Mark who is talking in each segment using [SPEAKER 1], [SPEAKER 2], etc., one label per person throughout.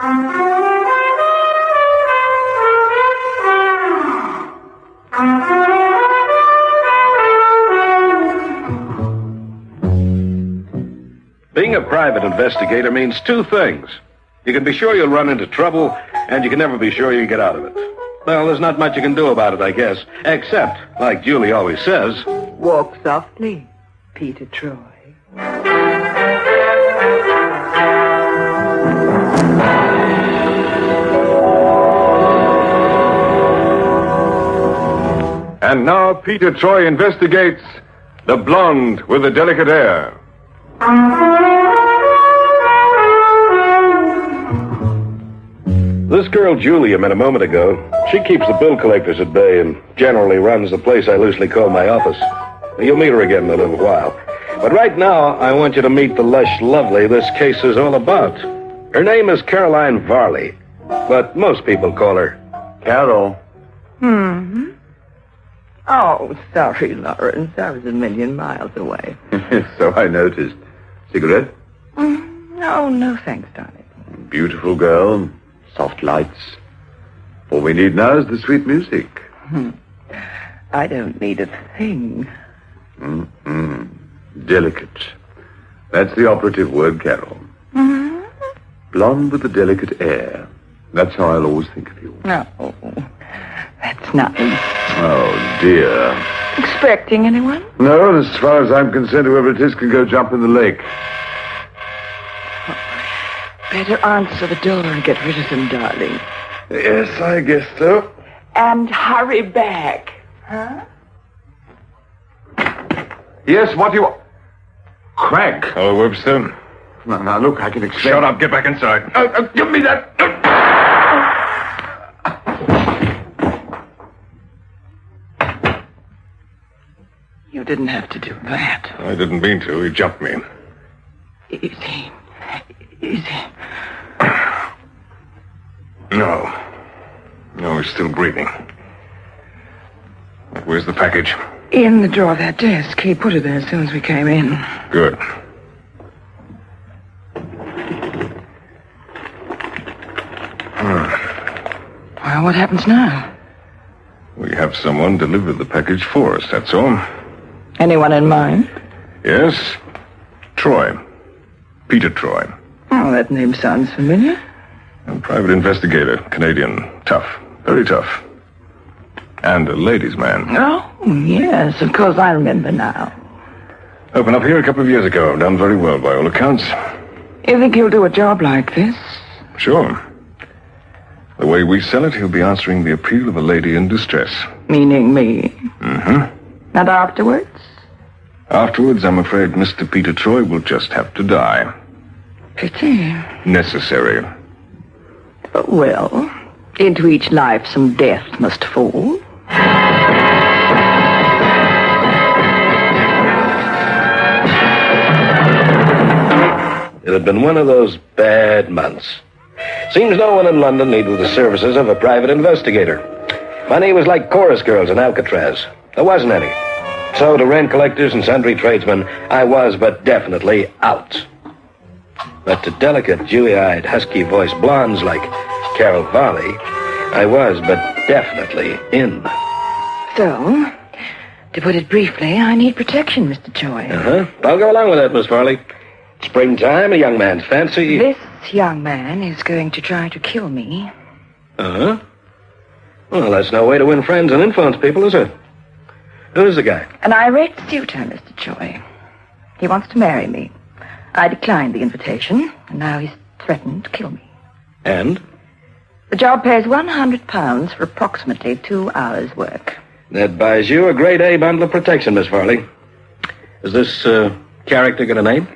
[SPEAKER 1] Being a private investigator means two things. You can be sure you'll run into trouble, and you can never be sure you get out of it. Well, there's not much you can do about it, I guess. Except, like Julie always says...
[SPEAKER 2] Walk softly, Peter Troy.
[SPEAKER 3] And now Peter Troy investigates The Blonde with the Delicate Air.
[SPEAKER 1] This girl Julie I met a moment ago, she keeps the bill collectors at bay and generally runs the place I loosely call my office. You'll meet her again in a little while. But right now, I want you to meet the lush lovely this case is all about. Her name is Caroline Varley, but most people call her
[SPEAKER 3] Carol.
[SPEAKER 2] Oh, sorry, Lawrence. I was a million miles away.
[SPEAKER 3] So I noticed. Cigarette?
[SPEAKER 2] No, thanks, darling.
[SPEAKER 3] Beautiful girl. Soft lights. All we need now is the sweet music.
[SPEAKER 2] I don't need a thing.
[SPEAKER 3] Delicate. That's the operative word, Carol. Blonde with a delicate air. That's how I'll always think of you.
[SPEAKER 2] Oh, that's nice.
[SPEAKER 3] Oh, dear.
[SPEAKER 2] Expecting anyone?
[SPEAKER 3] No, as far as I'm concerned, whoever it is can go jump in the lake.
[SPEAKER 2] Better answer the door and get rid of them, darling.
[SPEAKER 3] Yes, I guess so.
[SPEAKER 2] And hurry back. Huh?
[SPEAKER 3] Yes, what do you want? Craig.
[SPEAKER 1] Hello, Webster.
[SPEAKER 3] Now, look, I can explain.
[SPEAKER 1] Shut up, get back inside.
[SPEAKER 3] Give me that.
[SPEAKER 2] You didn't have to do that.
[SPEAKER 1] I didn't mean to. He jumped me.
[SPEAKER 2] Is he?
[SPEAKER 1] No, he's still breathing. Where's the package?
[SPEAKER 2] In the drawer of that desk. He put it there as soon as we came in.
[SPEAKER 1] Good.
[SPEAKER 2] Well, what happens now?
[SPEAKER 1] We have someone deliver the package for us, that's all.
[SPEAKER 2] Anyone in mind?
[SPEAKER 1] Yes? Troy. Peter Troy.
[SPEAKER 2] Oh, that name sounds familiar.
[SPEAKER 1] A private investigator, Canadian. Tough. Very tough. And a ladies' man.
[SPEAKER 2] Oh, yes, of course I remember now.
[SPEAKER 1] Opened up here a couple of years ago. Done very well by all accounts.
[SPEAKER 2] You think he'll do a job like this?
[SPEAKER 1] Sure. The way we sell it, he'll be answering the appeal of a lady in distress.
[SPEAKER 2] Meaning me?
[SPEAKER 1] Mm-hmm.
[SPEAKER 2] And afterwards?
[SPEAKER 1] Afterwards, I'm afraid Mr. Peter Troy will just have to die.
[SPEAKER 2] Pity.
[SPEAKER 1] Necessary.
[SPEAKER 2] Well, into each life some death must fall.
[SPEAKER 1] It had been one of those bad months. Seems no one in London needed the services of a private investigator. Money was like chorus girls in Alcatraz. There wasn't any. So to rent collectors and sundry tradesmen, I was but definitely out. But to delicate, dewy-eyed, husky-voiced blondes like Carol Varley, I was but definitely in.
[SPEAKER 2] So, to put it briefly, I need protection, Mr. Troy.
[SPEAKER 1] I'll go along with that, Miss Varley. Springtime, a young man's fancy.
[SPEAKER 2] This young man is going to try to kill me.
[SPEAKER 1] Well, that's no way to win friends and influence people, is it? Who's the guy?
[SPEAKER 2] An irate suitor, Mr. Troy. He wants to marry me. I declined the invitation, and now he's threatened to kill me.
[SPEAKER 1] And?
[SPEAKER 2] The job pays £100 for approximately 2 hours' work.
[SPEAKER 1] That buys you a grade A bundle of protection, Miss Varley. Is this character got a name?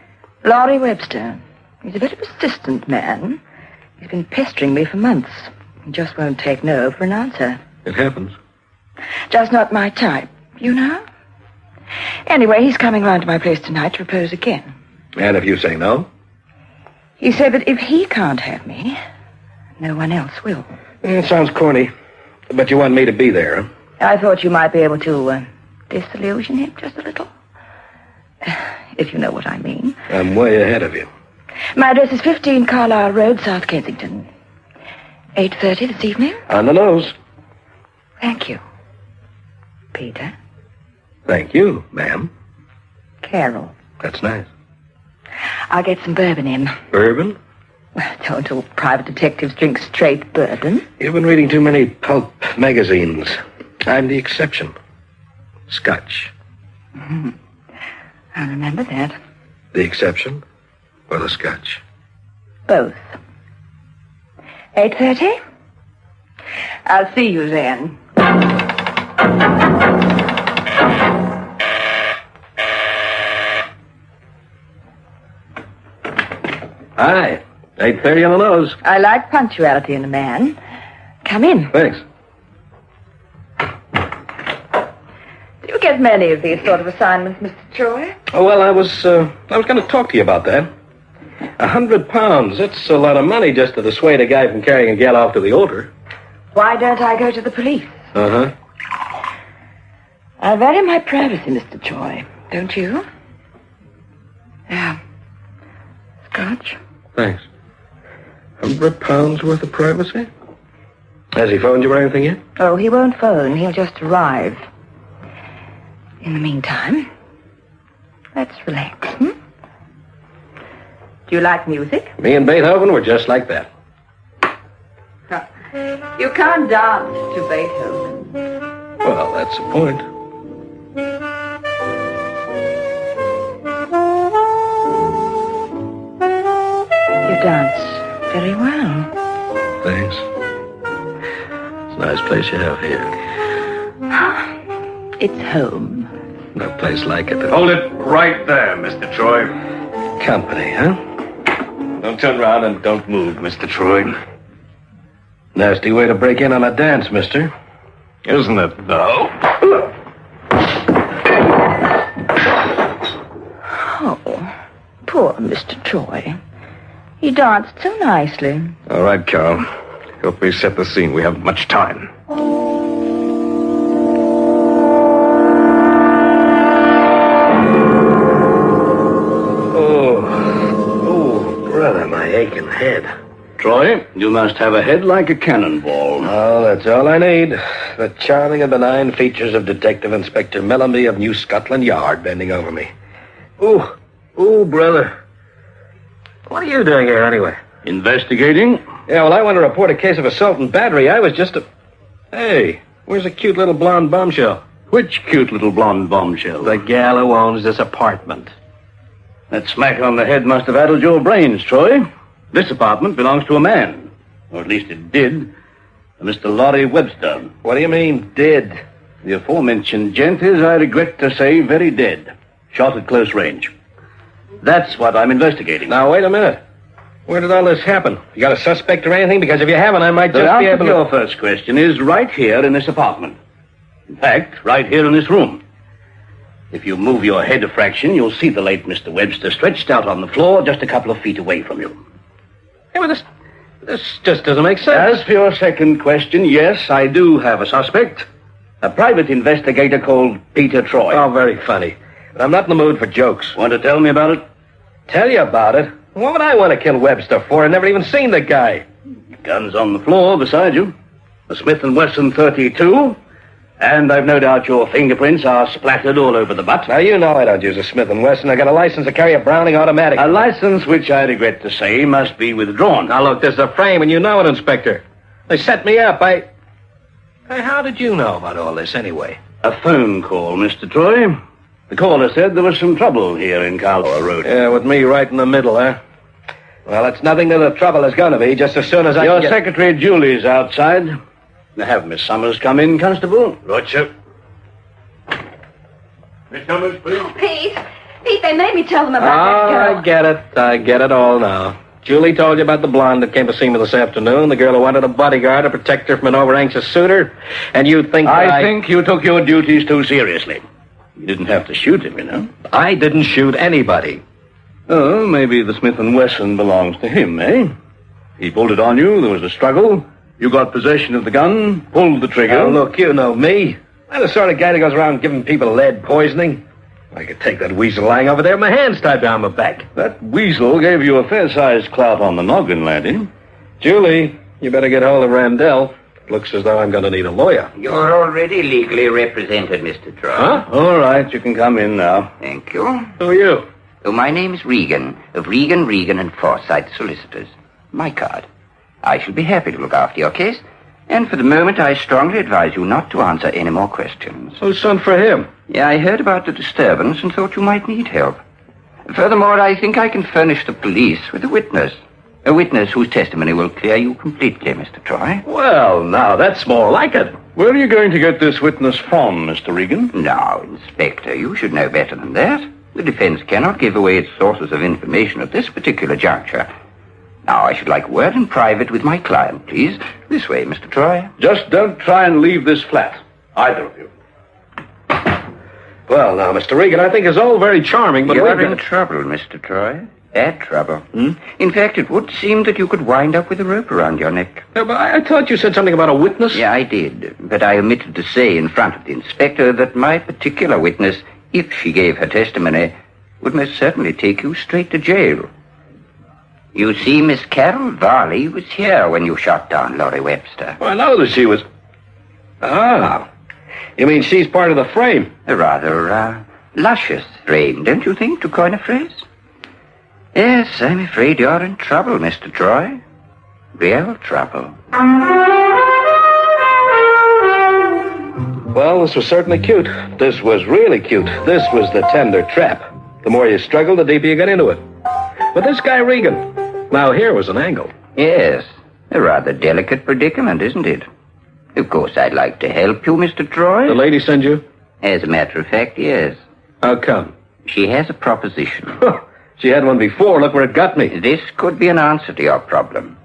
[SPEAKER 2] Laurie Webster. He's a very persistent man. He's been pestering me for months. He just won't take no for an answer.
[SPEAKER 1] It happens.
[SPEAKER 2] Just not my type, you know? Anyway, he's coming round to my place tonight to propose again.
[SPEAKER 1] And if you say no?
[SPEAKER 2] He said that if he can't have me, no one else will.
[SPEAKER 1] It sounds corny, but you want me to be there, huh?
[SPEAKER 2] I thought you might be able to disillusion him just a little. If you know what I mean.
[SPEAKER 1] I'm way ahead of you.
[SPEAKER 2] My address is 15 Carlisle Road, South Kensington. 8:30 this evening?
[SPEAKER 1] On the nose.
[SPEAKER 2] Thank you. Peter.
[SPEAKER 1] Thank you, ma'am.
[SPEAKER 2] Carol.
[SPEAKER 1] That's nice.
[SPEAKER 2] I'll get some bourbon in.
[SPEAKER 1] Bourbon?
[SPEAKER 2] Don't all private detectives drink straight bourbon?
[SPEAKER 1] You've been reading too many pulp magazines. I'm the exception. Scotch.
[SPEAKER 2] Mm-hmm. I'll remember that.
[SPEAKER 1] The exception or the scotch?
[SPEAKER 2] Both. 8:30? I'll see you then.
[SPEAKER 1] Hi. 8:30 on the nose.
[SPEAKER 2] I like punctuality in a man. Come in.
[SPEAKER 1] Thanks.
[SPEAKER 2] Do you get many of these sort of assignments, Mr. Troy?
[SPEAKER 1] Oh, well, I was going to talk to you about that. 100 pounds. That's a lot of money just to dissuade a guy from carrying a gal off to the altar.
[SPEAKER 2] Why don't I go to the police?
[SPEAKER 1] Uh-huh.
[SPEAKER 2] I value my privacy, Mr. Troy. Don't you? Yeah. Scotch?
[SPEAKER 1] Thanks. 100 pounds worth of privacy? Has he phoned you or anything yet?
[SPEAKER 2] Oh, he won't phone. He'll just arrive. In the meantime, let's relax, hmm? Do you like music?
[SPEAKER 1] Me and Beethoven were just like that.
[SPEAKER 2] You can't dance to Beethoven.
[SPEAKER 1] Well, that's the point.
[SPEAKER 2] You dance very well.
[SPEAKER 1] Thanks. It's a nice place you have here.
[SPEAKER 2] It's home.
[SPEAKER 1] No place like it.
[SPEAKER 3] Hold it right there, Mr. Troy.
[SPEAKER 1] Company, huh?
[SPEAKER 3] Don't turn around and don't move, Mr. Troy.
[SPEAKER 1] Nasty way to break in on a dance, mister.
[SPEAKER 3] Isn't it, though?
[SPEAKER 2] Oh, poor Mr. Troy. He danced so nicely.
[SPEAKER 3] All right, Carol. Help me set the scene. We haven't much time.
[SPEAKER 1] Oh, brother, my aching head.
[SPEAKER 3] Troy, you must have a head like a cannonball.
[SPEAKER 1] Oh, that's all I need. The charming and benign features of Detective Inspector Mellanby of New Scotland Yard bending over me. Ooh, brother. What are you doing here, anyway?
[SPEAKER 3] Investigating?
[SPEAKER 1] Yeah, well, I want to report a case of assault and battery. I was just a... Hey, where's a cute little blonde bombshell?
[SPEAKER 3] Which cute little blonde bombshell?
[SPEAKER 1] The gal who owns this apartment.
[SPEAKER 3] That smack on the head must have addled your brains, Troy. This apartment belongs to a man. Or at least it did. A Mr. Laurie Webster.
[SPEAKER 1] What do you mean, did?
[SPEAKER 3] The aforementioned gent is, I regret to say, very dead. Shot at close range. That's what I'm investigating.
[SPEAKER 1] Now, wait a minute. Where did all this happen? You got a suspect or anything? Because if you haven't, I might
[SPEAKER 3] The
[SPEAKER 1] just be
[SPEAKER 3] answer
[SPEAKER 1] able
[SPEAKER 3] to
[SPEAKER 1] to...
[SPEAKER 3] your first question is right here in this apartment. In fact, right here in this room. If you move your head a fraction, you'll see the late Mr. Webster stretched out on the floor just a couple of feet away from you.
[SPEAKER 1] Hey, well, this just doesn't make sense.
[SPEAKER 3] As for your second question, yes, I do have a suspect. A private investigator called Peter Troy.
[SPEAKER 1] Oh, very funny. But I'm not in the mood for jokes.
[SPEAKER 3] Want to tell me about it?
[SPEAKER 1] Tell you about it? What would I want to kill Webster for? I've never even seen the guy.
[SPEAKER 3] Gun's on the floor beside you. A Smith & Wesson .32. And I've no doubt your fingerprints are splattered all over the butt.
[SPEAKER 1] Now, you know I don't use a Smith & Wesson. I got a license to carry a Browning automatic.
[SPEAKER 3] A license which I regret to say must be withdrawn.
[SPEAKER 1] Now, look, this is a frame, and you know it, Inspector. They set me up. Hey, how did you know about all this, anyway?
[SPEAKER 3] A phone call, Mr. Troy. The caller said there was some trouble here in Carlow Road.
[SPEAKER 1] Yeah, with me right in the middle, huh? Well, it's nothing to the trouble is going to be, just as soon as
[SPEAKER 3] Your secretary, Julie's outside. Have Miss Summers come in, Constable.
[SPEAKER 1] Right, sir.
[SPEAKER 3] Miss Summers, please.
[SPEAKER 2] Pete, they made me tell them about that girl.
[SPEAKER 1] I get it all now. Julie told you about the blonde that came to see me this afternoon, the girl who wanted a bodyguard to protect her from an over-anxious suitor, and you think that
[SPEAKER 3] I think you took your duties too seriously. You didn't have to shoot him, you know.
[SPEAKER 1] I didn't shoot anybody.
[SPEAKER 3] Oh, maybe the Smith & Wesson belongs to him, eh? He pulled it on you, there was a struggle. You got possession of the gun, pulled the trigger.
[SPEAKER 1] Now, look, you know me. I'm the sort of guy that goes around giving people lead poisoning. I could take that weasel lying over there with my hands tied behind my back.
[SPEAKER 3] That weasel gave you a fair-sized clout on the noggin, laddie.
[SPEAKER 1] Julie, You better get hold of Randell. Looks as though I'm going to need a lawyer.
[SPEAKER 4] You're already legally represented, Mr. Troy.
[SPEAKER 1] Huh?
[SPEAKER 3] All right, you can come in now.
[SPEAKER 4] Thank you.
[SPEAKER 1] Who are you?
[SPEAKER 4] Oh, my name's Regan, of Regan and Forsyth Solicitors. My card. I shall be happy to look after your case, and for the moment I strongly advise you not to answer any more questions.
[SPEAKER 1] Who sent for him?
[SPEAKER 4] Yeah, I heard about the disturbance and thought you might need help. Furthermore, I think I can furnish the police with a witness. A witness whose testimony will clear you completely, Mr. Troy.
[SPEAKER 1] Well, now, that's more like it.
[SPEAKER 3] Where are you going to get this witness from, Mr. Regan?
[SPEAKER 4] Now, Inspector, you should know better than that. The defense cannot give away its sources of information at this particular juncture. Now, I should like word in private with my client, please. This way, Mr. Troy.
[SPEAKER 3] Just don't try and leave this flat, either of you.
[SPEAKER 1] Well, now, Mr. Regan, I think it's all very charming, but
[SPEAKER 4] You're in trouble, Mr. Troy. Bad trouble. In fact, it would seem that you could wind up with a rope around your neck.
[SPEAKER 1] Yeah, but I thought you said something about a witness.
[SPEAKER 4] Yeah, I did. But I omitted to say in front of the inspector that my particular witness, if she gave her testimony, would most certainly take you straight to jail. You see, Miss Carol Varley was here when you shot down Laurie Webster.
[SPEAKER 1] Well, I know that she was... Ah. You mean she's part of the frame?
[SPEAKER 4] A rather, luscious frame, don't you think, to coin a phrase? Yes, I'm afraid you're in trouble, Mr. Troy. Real trouble.
[SPEAKER 1] Well, this was certainly cute. This was really cute. This was the tender trap. The more you struggle, the deeper you get into it. But this guy Regan, now here was an angle.
[SPEAKER 4] Yes, a rather delicate predicament, isn't it? Of course, I'd like to help you, Mr. Troy.
[SPEAKER 1] The lady sent you?
[SPEAKER 4] As a matter of fact, yes.
[SPEAKER 1] How come?
[SPEAKER 4] She has a proposition.
[SPEAKER 1] She had one before. Look where it got me.
[SPEAKER 4] This could be an answer to your problem.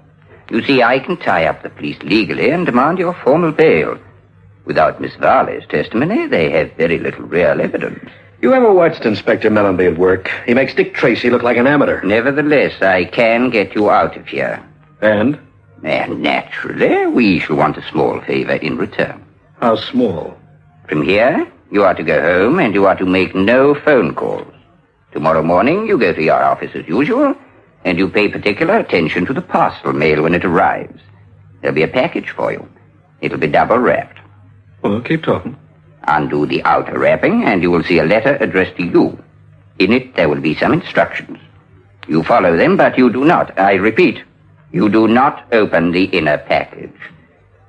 [SPEAKER 4] You see, I can tie up the police legally and demand your formal bail. Without Miss Varley's testimony, they have very little real evidence.
[SPEAKER 1] You ever watched Inspector Mellenby at work? He makes Dick Tracy look like an amateur.
[SPEAKER 4] Nevertheless, I can get you out of here.
[SPEAKER 1] And?
[SPEAKER 4] And naturally, we shall want a small favor in return.
[SPEAKER 1] How small?
[SPEAKER 4] From here, you are to go home and you are to make no phone calls. Tomorrow morning, you go to your office as usual, and you pay particular attention to the parcel mail when it arrives. There'll be a package for you. It'll be double wrapped.
[SPEAKER 1] Well, keep talking.
[SPEAKER 4] Undo the outer wrapping, and you will see a letter addressed to you. In it, there will be some instructions. You follow them, but you do not, I repeat, you do not open the inner package.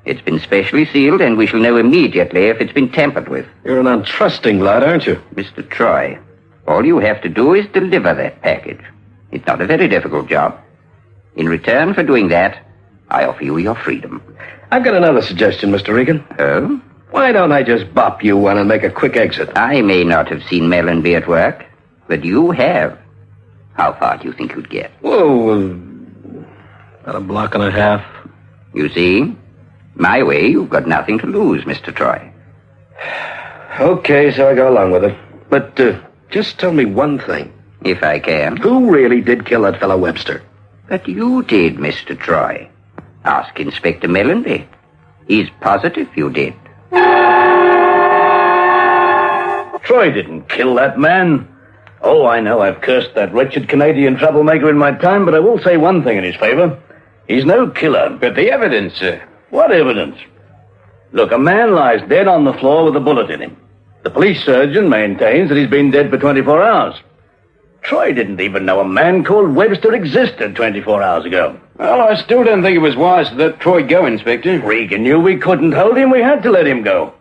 [SPEAKER 4] It's been specially sealed, and we shall know immediately if it's been tampered with.
[SPEAKER 1] You're an untrusting lad, aren't you?
[SPEAKER 4] Mr. Troy, all you have to do is deliver that package. It's not a very difficult job. In return for doing that, I offer you your freedom.
[SPEAKER 1] I've got another suggestion, Mr. Regan.
[SPEAKER 4] Oh?
[SPEAKER 1] Why don't I just bop you one and make a quick exit?
[SPEAKER 4] I may not have seen Mellenby at work, but you have. How far do you think you'd get?
[SPEAKER 1] Oh, about a block and a half.
[SPEAKER 4] You see? My way, you've got nothing to lose, Mr. Troy.
[SPEAKER 1] Okay, so I go along with it. But, just tell me one thing.
[SPEAKER 4] If I can.
[SPEAKER 1] Who really did kill that fellow Webster?
[SPEAKER 4] But you did, Mr. Troy. Ask Inspector Mellenby. He's positive you did.
[SPEAKER 3] Troy didn't kill that man. Oh, I know I've cursed that wretched Canadian troublemaker in my time, but I will say one thing in his favor. He's no killer.
[SPEAKER 5] But the evidence, sir.
[SPEAKER 3] What evidence? Look, a man lies dead on the floor with a bullet in him. The police surgeon maintains that he's been dead for 24 hours. Troy didn't even know a man called Webster existed 24 hours ago.
[SPEAKER 5] Well, I still don't think it was wise to let Troy go, Inspector.
[SPEAKER 3] Regan knew we couldn't hold him. We had to let him go.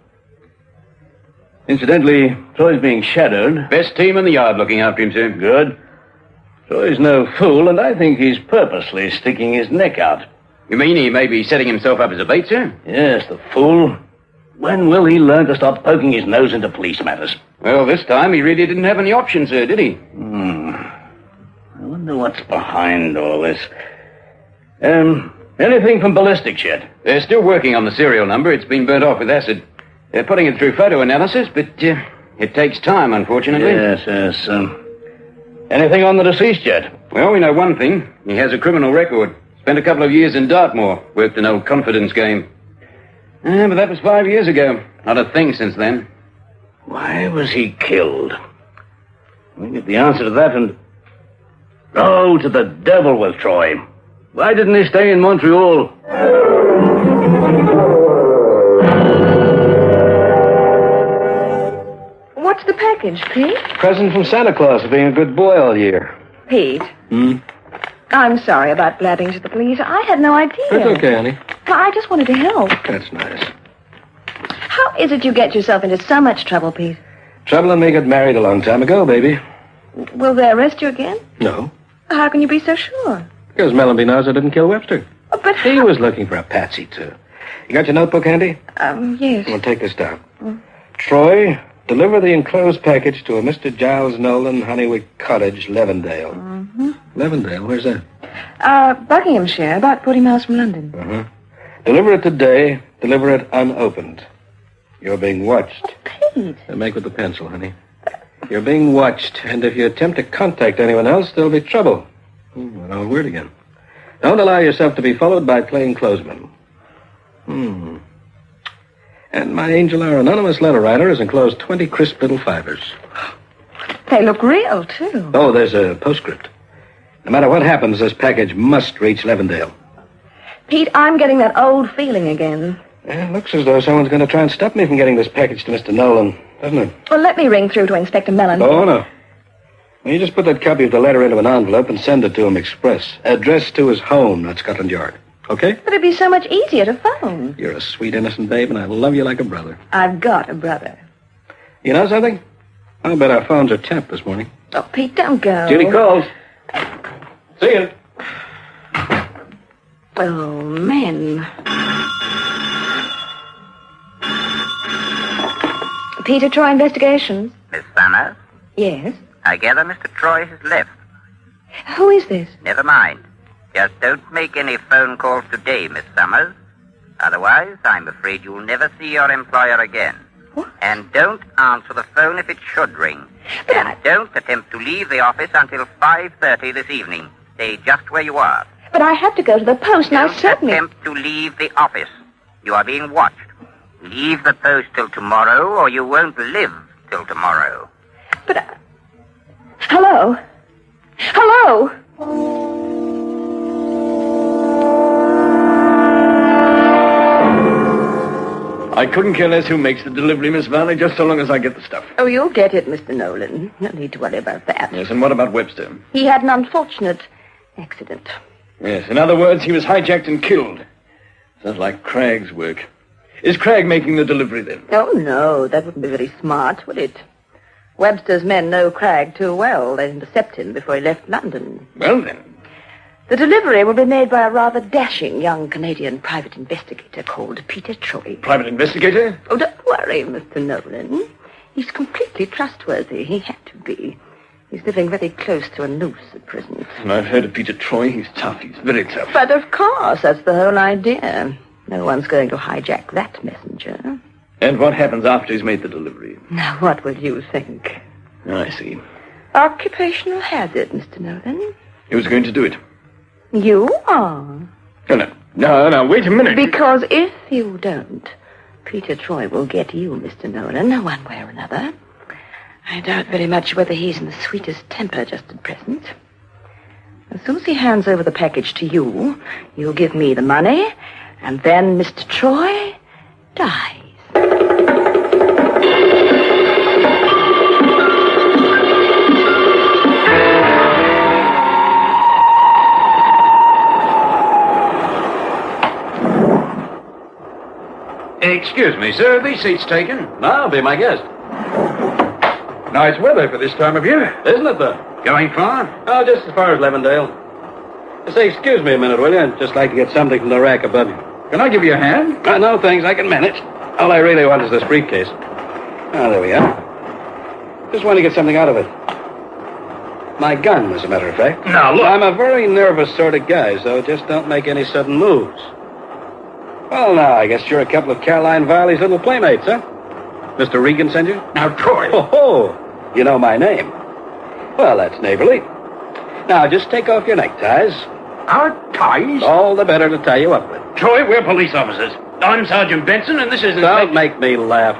[SPEAKER 3] Incidentally, Troy's being shadowed.
[SPEAKER 5] Best team in the yard looking after him, sir.
[SPEAKER 3] Good. Troy's no fool, and I think he's purposely sticking his neck out.
[SPEAKER 5] You mean he may be setting himself up as a bait, sir?
[SPEAKER 3] Yes, the fool. When will he learn to stop poking his nose into police matters?
[SPEAKER 5] Well, this time he really didn't have any options, sir, did he?
[SPEAKER 3] I wonder what's behind all this. Anything from ballistics yet?
[SPEAKER 5] They're still working on the serial number. It's been burnt off with acid. They're putting it through photo analysis, but it takes time, unfortunately.
[SPEAKER 3] Yes. Anything on the deceased yet?
[SPEAKER 5] Well, we know one thing. He has a criminal record. Spent a couple of years in Dartmoor. Worked an old confidence game. But that was 5 years ago. Not a thing since then.
[SPEAKER 3] Why was he killed? We get the answer to that and... Oh, to the devil with Troy. Why didn't he stay in Montreal?
[SPEAKER 2] What's the package, Pete?
[SPEAKER 1] Present from Santa Claus for being a good boy all year.
[SPEAKER 2] Pete. I'm sorry about blabbing to the police. I had no idea.
[SPEAKER 1] That's okay, honey.
[SPEAKER 2] I just wanted to help.
[SPEAKER 1] That's nice.
[SPEAKER 2] How is it you get yourself into so much trouble, Pete?
[SPEAKER 1] Trouble and me got married a long time ago, baby.
[SPEAKER 2] Will they arrest you again?
[SPEAKER 1] No.
[SPEAKER 2] How can you be so sure?
[SPEAKER 1] Because Mellenby knows I didn't kill Webster.
[SPEAKER 2] Oh, but
[SPEAKER 1] He was looking for a patsy, too. You got your notebook handy?
[SPEAKER 2] Yes.
[SPEAKER 1] Well, take this down. Troy, deliver the enclosed package to a Mr. Giles Nolan, Honeywick Cottage, Levendale. Levendale? Where's that?
[SPEAKER 2] Buckinghamshire, about 40 miles from London.
[SPEAKER 1] Deliver it today. Deliver it unopened. You're being watched.
[SPEAKER 2] Pete.
[SPEAKER 1] Make with the pencil, honey. You're being watched, and if you attempt to contact anyone else, there'll be trouble. An old word again. Don't allow yourself to be followed by plainclothesmen. And my angel, our anonymous letter writer, has enclosed 20 crisp little fibers.
[SPEAKER 2] They look real, too.
[SPEAKER 1] Oh, there's a postscript. No matter what happens, this package must reach Levendale.
[SPEAKER 2] Pete, I'm getting that old feeling again.
[SPEAKER 1] It looks as though someone's going to try and stop me from getting this package to Mr. Nolan, doesn't it?
[SPEAKER 2] Well, let me ring through to Inspector Mellon.
[SPEAKER 1] Oh, no. Well, you just put that copy of the letter into an envelope and send it to him express. Addressed to his home, not Scotland Yard. Okay?
[SPEAKER 2] But it'd be so much easier to phone.
[SPEAKER 1] You're a sweet, innocent babe, and I love you like a brother.
[SPEAKER 2] I've got a brother.
[SPEAKER 1] You know something? I bet our phones are tapped this morning.
[SPEAKER 2] Oh, Pete, don't go.
[SPEAKER 1] Judy calls. See you.
[SPEAKER 2] Oh, men. Peter Troy Investigations.
[SPEAKER 4] Miss Summers,
[SPEAKER 2] Yes.
[SPEAKER 4] I gather Mr. Troy has left.
[SPEAKER 2] Who is this?
[SPEAKER 4] Never mind. Just don't make any phone calls today, Miss Summers. Otherwise, I'm afraid you'll never see your employer again.
[SPEAKER 2] What?
[SPEAKER 4] And don't answer the phone if it should ring.
[SPEAKER 2] But
[SPEAKER 4] And don't attempt to leave the office until 5:30 this evening. Stay just where you are.
[SPEAKER 2] But I have to go to the post, and I
[SPEAKER 4] Don't
[SPEAKER 2] certainly...
[SPEAKER 4] attempt to leave the office. You are being watched. Leave the post till tomorrow, or you won't live till tomorrow.
[SPEAKER 2] But... Hello? Hello?
[SPEAKER 5] I couldn't care less who makes the delivery, Miss Valley, just so long as I get the stuff.
[SPEAKER 2] Oh, you'll get it, Mr. Nolan. No need to worry about that.
[SPEAKER 5] Yes, and what about Webster?
[SPEAKER 2] He had an unfortunate accident.
[SPEAKER 5] Yes, in other words, he was hijacked and killed. Sounds like Craig's work. Is Craig making the delivery then?
[SPEAKER 2] Oh, no, that wouldn't be very smart, would it? Webster's men know Cragg too well. They'd intercept him before he left London.
[SPEAKER 5] Well, then.
[SPEAKER 2] The delivery will be made by a rather dashing young Canadian private investigator called Peter Troy.
[SPEAKER 5] Private investigator?
[SPEAKER 2] Oh, don't worry, Mr. Nolan. He's completely trustworthy. He had to be. He's living very close to a noose at present.
[SPEAKER 5] And I've heard of Peter Troy. He's tough. He's very tough.
[SPEAKER 2] But of course, that's the whole idea. No one's going to hijack that messenger.
[SPEAKER 5] And what happens after he's made the delivery?
[SPEAKER 2] Now, what will you think?
[SPEAKER 5] I see.
[SPEAKER 2] Occupational hazard, Mr. Nolan.
[SPEAKER 5] Who's going to do it?
[SPEAKER 2] You are.
[SPEAKER 5] Oh, no, wait a minute.
[SPEAKER 2] Because if you don't, Peter Troy will get you, Mr. Nolan, one way or another. I doubt very much whether he's in the sweetest temper just at present. As soon as he hands over the package to you, you'll give me the money, and then Mr. Troy dies.
[SPEAKER 5] Excuse me, sir. Are these seats taken?
[SPEAKER 1] I'll be my guest.
[SPEAKER 5] Nice weather for this time of year.
[SPEAKER 1] Isn't it, though?
[SPEAKER 5] Going far?
[SPEAKER 1] Oh, just as far as Levendale. Say, excuse me a minute, will you? I'd just like to get something from the rack above you.
[SPEAKER 5] Can I give you a hand?
[SPEAKER 1] No, thanks. I can manage. All I really want is this briefcase. Ah, there we are. Just want to get something out of it. My gun, as a matter of fact.
[SPEAKER 5] Now, look.
[SPEAKER 1] I'm a very nervous sort of guy, so just don't make any sudden moves. Well, now, I guess you're a couple of Caroline Viley's little playmates, huh? Mr. Regan sent you?
[SPEAKER 5] Now, Troy.
[SPEAKER 1] Oh, you know my name. Well, that's neighborly. Now, just take off your neckties.
[SPEAKER 5] Our ties?
[SPEAKER 1] All the better to tie you up with.
[SPEAKER 5] Troy, we're police officers. I'm Sergeant Benson, and this is...
[SPEAKER 1] Don't make me laugh.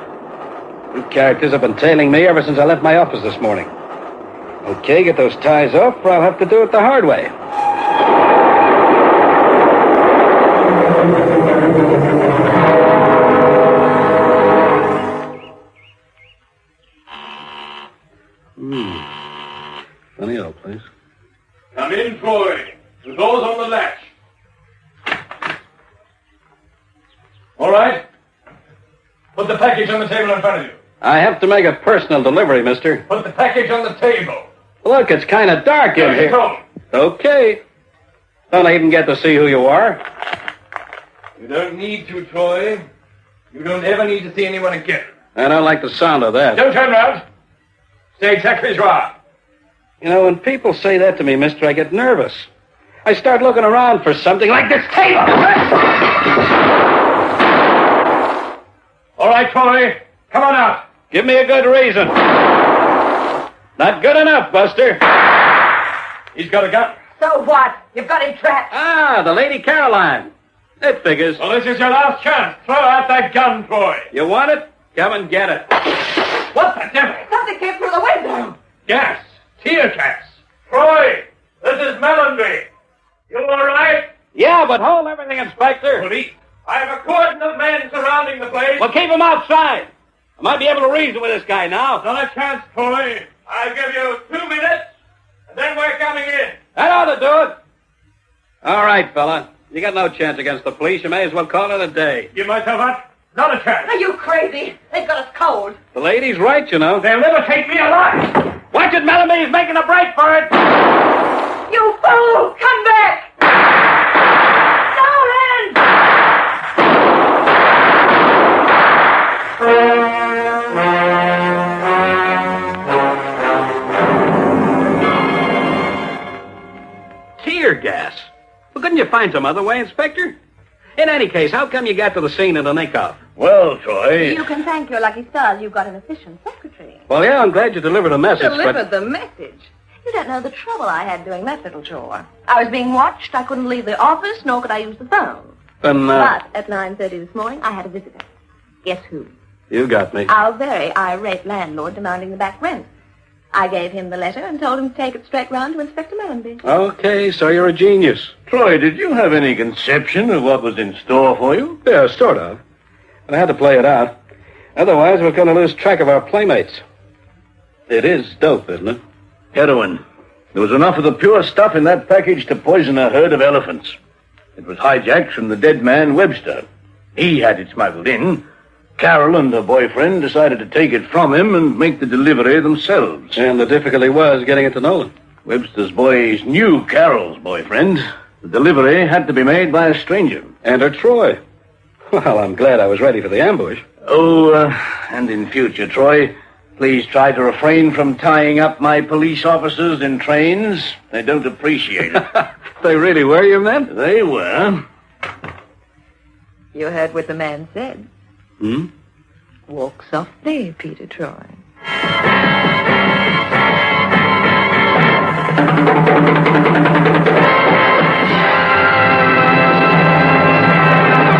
[SPEAKER 1] You characters have been tailing me ever since I left my office this morning. Okay, get those ties off, or I'll have to do it the hard way.
[SPEAKER 6] All right. Put the package on the table in front of you.
[SPEAKER 3] I have to make a personal delivery, mister.
[SPEAKER 6] Put the package on the table.
[SPEAKER 3] Look, it's kind of dark in here. Okay. Don't I even get to see who you are?
[SPEAKER 6] You don't need to, Troy. You don't ever need to see anyone again.
[SPEAKER 3] I don't like the sound of that.
[SPEAKER 6] Don't turn around. Stay exactly as you are.
[SPEAKER 3] You know, when people say that to me, mister, I get nervous. I start looking around for something like this table.
[SPEAKER 6] All right, Troy. Come on out.
[SPEAKER 3] Give me a good reason. Not good enough, Buster.
[SPEAKER 6] He's got a gun.
[SPEAKER 2] So what? You've got him trapped.
[SPEAKER 3] Ah, the Lady Caroline. It figures.
[SPEAKER 6] Well, this is your last chance. Throw out that gun, Troy.
[SPEAKER 3] You want it? Come and get it.
[SPEAKER 6] What the devil?
[SPEAKER 2] Something came through the window.
[SPEAKER 6] Gas. Tear gas. Troy, this is Mellenby. You all right?
[SPEAKER 3] Yeah, but hold everything, Inspector.
[SPEAKER 6] Police. I have a cordon of men surrounding the place.
[SPEAKER 3] Well, keep him outside. I might be able to reason with this guy now.
[SPEAKER 6] Not a chance, Troy. I'll give you 2 minutes, and then we're coming in.
[SPEAKER 3] That ought to do it. All right, fella. You got no chance against the police. You may as well call it a day.
[SPEAKER 6] Give myself up? Not a chance.
[SPEAKER 2] Are you crazy? They've got us cold.
[SPEAKER 3] The lady's right, you know.
[SPEAKER 6] They'll never take me alive.
[SPEAKER 3] Watch it, Melanie. He's making a break for it.
[SPEAKER 2] You fool! Come back!
[SPEAKER 3] Tear gas. Well, couldn't you find some other way, Inspector? In any case, how come you got to the scene in the nick-off?
[SPEAKER 6] Well, Troy.
[SPEAKER 2] You can thank your lucky stars you've got an efficient secretary.
[SPEAKER 3] Well, yeah, I'm glad you delivered a message,
[SPEAKER 2] Delivered the message? You don't know the trouble I had doing that little chore. I was being watched. I couldn't leave the office, nor could I use the phone. But at 9:30 this morning, I had a visitor. Guess who?
[SPEAKER 3] You got me.
[SPEAKER 2] Our very irate landlord demanding the back rent. I gave him the letter and told him to take it straight round to Inspector Mellenby.
[SPEAKER 3] Okay, so you're a genius.
[SPEAKER 6] Troy, did you have any conception of what was in store for you?
[SPEAKER 3] Yeah, sort of. But I had to play it out. Otherwise, we're going to lose track of our playmates. It is dope, isn't it?
[SPEAKER 6] Heroin. There was enough of the pure stuff in that package to poison a herd of elephants. It was hijacked from the dead man, Webster. He had it smuggled in. Carol and her boyfriend decided to take it from him and make the delivery themselves.
[SPEAKER 3] And the difficulty was getting it to Nolan.
[SPEAKER 6] Webster's boys knew Carol's boyfriend. The delivery had to be made by a stranger.
[SPEAKER 3] And her Troy. Well, I'm glad I was ready for the ambush.
[SPEAKER 6] Oh, and in future, Troy, please try to refrain from tying up my police officers in trains. They don't appreciate it.
[SPEAKER 3] They really were your men?
[SPEAKER 6] They were.
[SPEAKER 2] You heard what the man said.
[SPEAKER 3] Hmm?
[SPEAKER 2] Walk softly, Peter Troy.